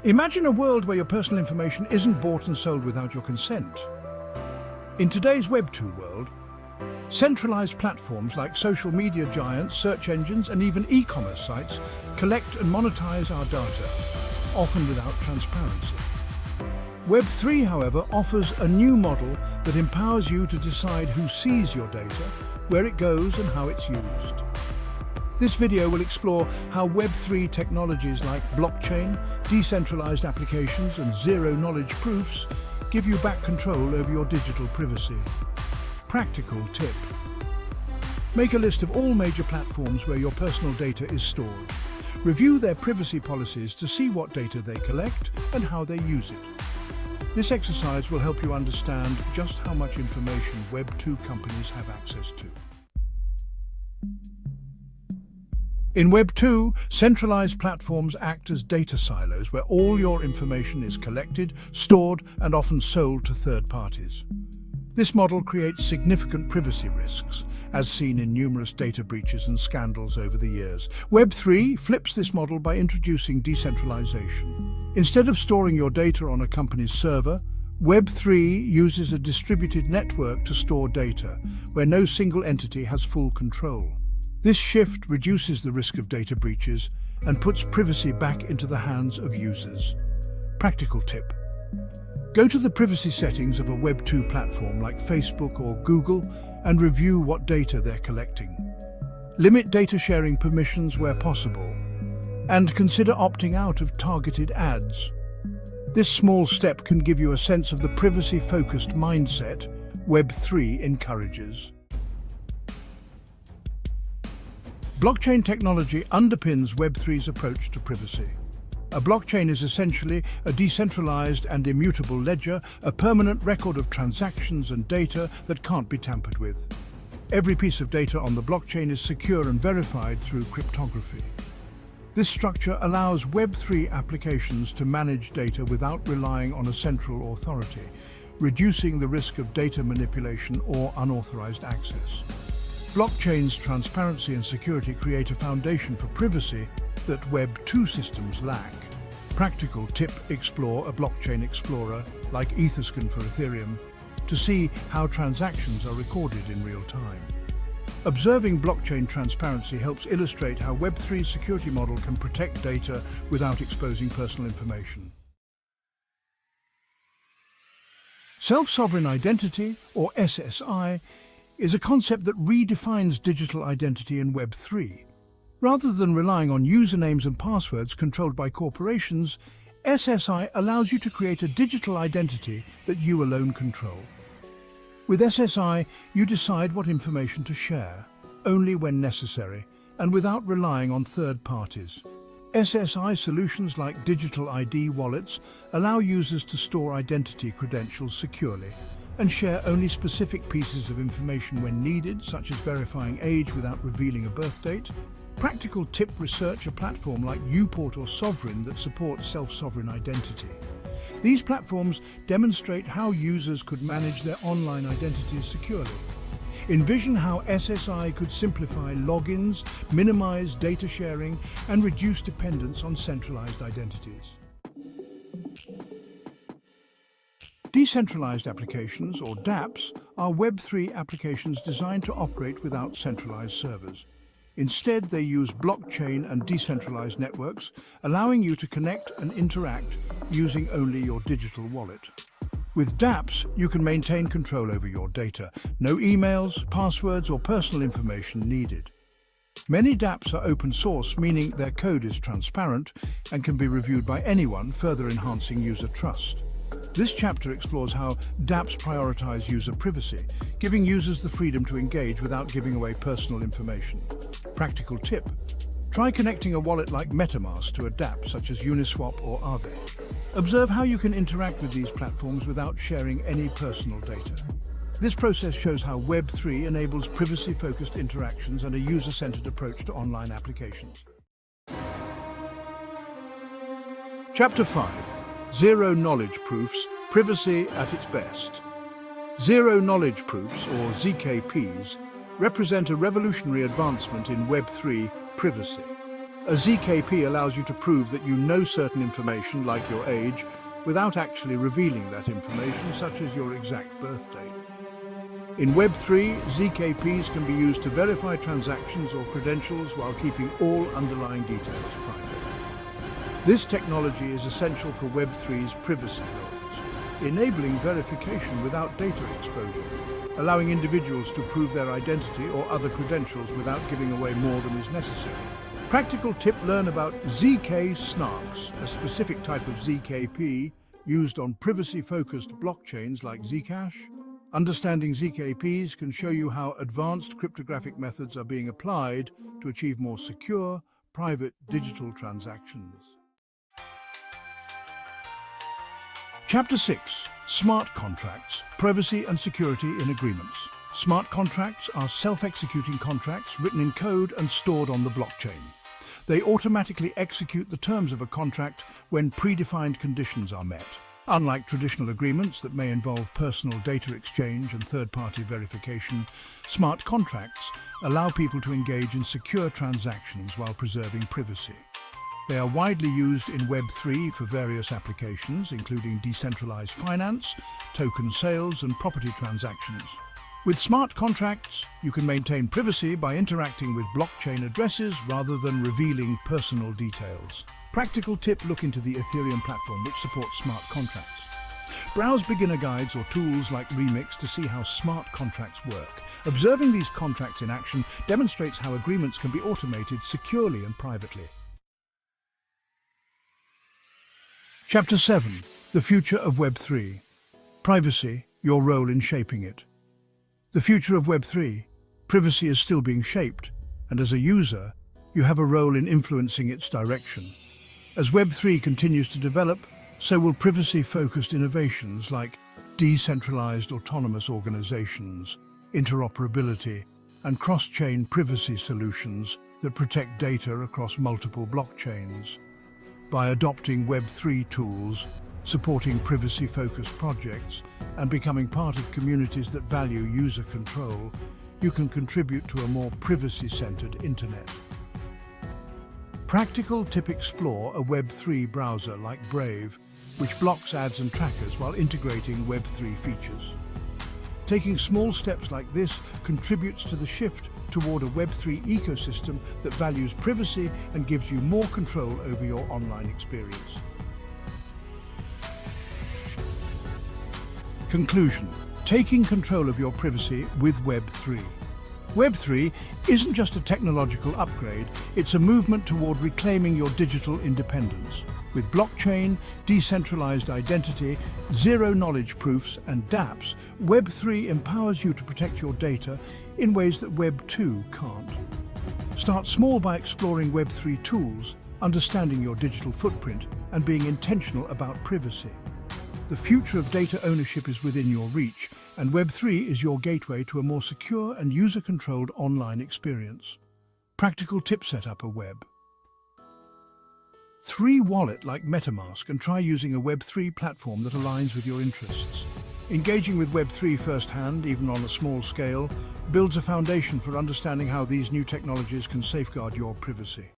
Imagine a world where your personal information isn't bought and sold without your consent. In today's Web2 world, centralized platforms like social media giants, search engines, and even e-commerce sites collect and monetize our data, often without transparency. Web3, however, offers a new model that empowers you to decide who sees your data, where it goes, and how it's used. This video will explore how Web3 technologies like blockchain, decentralized applications, and zero-knowledge proofs give you back control over your digital privacy. Practical tip. Make a list of all major platforms where your personal data is stored. Review their privacy policies to see what data they collect and how they use it. This exercise will help you understand just how much information Web2 companies have access to. In Web2, centralized platforms act as data silos where all your information is collected, stored, and often sold to third parties. This model creates significant privacy risks, as seen in numerous data breaches and scandals over the years. Web3 flips this model by introducing decentralization. Instead of storing your data on a company's server, Web3 uses a distributed network to store data, where no single entity has full control. This shift reduces the risk of data breaches and puts privacy back into the hands of users. Practical tip. Go to the privacy settings of a Web2 platform like Facebook or Google and review what data they're collecting. Limit data sharing permissions where possible, and consider opting out of targeted ads. This small step can give you a sense of the privacy-focused mindset Web3 encourages. Blockchain technology underpins Web3's approach to privacy. A blockchain is essentially a decentralized and immutable ledger, a permanent record of transactions and data that can't be tampered with. Every piece of data on the blockchain is secure and verified through cryptography. This structure allows Web3 applications to manage data without relying on a central authority, reducing the risk of data manipulation or unauthorized access. Blockchain's transparency and security create a foundation for privacy that Web2 systems lack. Practical tip: explore a blockchain explorer like Etherscan for Ethereum to see how transactions are recorded in real time. Observing blockchain transparency helps illustrate how Web3's security model can protect data without exposing personal information. Self-sovereign identity, or SSI, is a concept that redefines digital identity in Web3. Rather than relying on usernames and passwords controlled by corporations, SSI allows you to create a digital identity that you alone control. With SSI, you decide what information to share, only when necessary, and without relying on third parties. SSI solutions like digital ID wallets allow users to store identity credentials securely and share only specific pieces of information when needed, such as verifying age without revealing a birth date. Practical tip: research a platform like Uport or Sovereign that supports self-sovereign identity. These platforms demonstrate how users could manage their online identities securely. Envision how SSI could simplify logins, minimize data sharing, and reduce dependence on centralized identities. Decentralized applications, or Dapps, are Web3 applications designed to operate without centralized servers. Instead, they use blockchain and decentralized networks, allowing you to connect and interact using only your digital wallet. With Dapps, you can maintain control over your data. No emails, passwords, or personal information needed. Many Dapps are open source, meaning their code is transparent and can be reviewed by anyone, further enhancing user trust. This chapter explores how Dapps prioritize user privacy, giving users the freedom to engage without giving away personal information. Practical tip: try connecting a wallet like MetaMask to a Dapp such as Uniswap or Aave. Observe how you can interact with these platforms without sharing any personal data. This process shows how Web3 enables privacy-focused interactions and a user-centered approach to online applications. Chapter 5. Zero Knowledge Proofs, Privacy at its Best. Zero Knowledge Proofs, or ZKPs, represent a revolutionary advancement in Web3 privacy. A ZKP allows you to prove that you know certain information, like your age, without actually revealing that information, such as your exact birth date. In Web3, ZKPs can be used to verify transactions or credentials while keeping all underlying details private. This technology is essential for Web3's privacy goals, enabling verification without data exposure, allowing individuals to prove their identity or other credentials without giving away more than is necessary. Practical tip: learn about ZK snarks, a specific type of ZKP used on privacy-focused blockchains like Zcash. Understanding ZKPs can show you how advanced cryptographic methods are being applied to achieve more secure, private digital transactions. Chapter 6. Smart Contracts, Privacy and Security in Agreements. Smart contracts are self-executing contracts written in code and stored on the blockchain. They automatically execute the terms of a contract when predefined conditions are met. Unlike traditional agreements that may involve personal data exchange and third-party verification, smart contracts allow people to engage in secure transactions while preserving privacy. They are widely used in Web3 for various applications, including decentralized finance, token sales, and property transactions. With smart contracts, you can maintain privacy by interacting with blockchain addresses rather than revealing personal details. Practical tip: look into the Ethereum platform, which supports smart contracts. Browse beginner guides or tools like Remix to see how smart contracts work. Observing these contracts in action demonstrates how agreements can be automated securely and privately. Chapter 7. The Future of Web3. Privacy, your role in shaping it. The future of Web3. Privacy is still being shaped, and as a user, you have a role in influencing its direction. As Web3 continues to develop, so will privacy-focused innovations like decentralized autonomous organizations, interoperability, and cross-chain privacy solutions that protect data across multiple blockchains. By adopting Web3 tools, supporting privacy-focused projects, and becoming part of communities that value user control, you can contribute to a more privacy-centered internet. Practical tip: explore a Web3 browser like Brave, which blocks ads and trackers while integrating Web3 features. Taking small steps like this contributes to the shift toward a Web3 ecosystem that values privacy and gives you more control over your online experience. Conclusion: taking control of your privacy with Web3. Web3 isn't just a technological upgrade, it's a movement toward reclaiming your digital independence. With blockchain, decentralized identity, zero-knowledge proofs, and Dapps, Web3 empowers you to protect your data in ways that Web2 can't. Start small by exploring Web3 tools, understanding your digital footprint, and being intentional about privacy. The future of data ownership is within your reach, and Web3 is your gateway to a more secure and user-controlled online experience. Practical tip: set up a Web3 wallet like MetaMask and try using a Web3 platform that aligns with your interests. Engaging with Web3 firsthand, even on a small scale, builds a foundation for understanding how these new technologies can safeguard your privacy.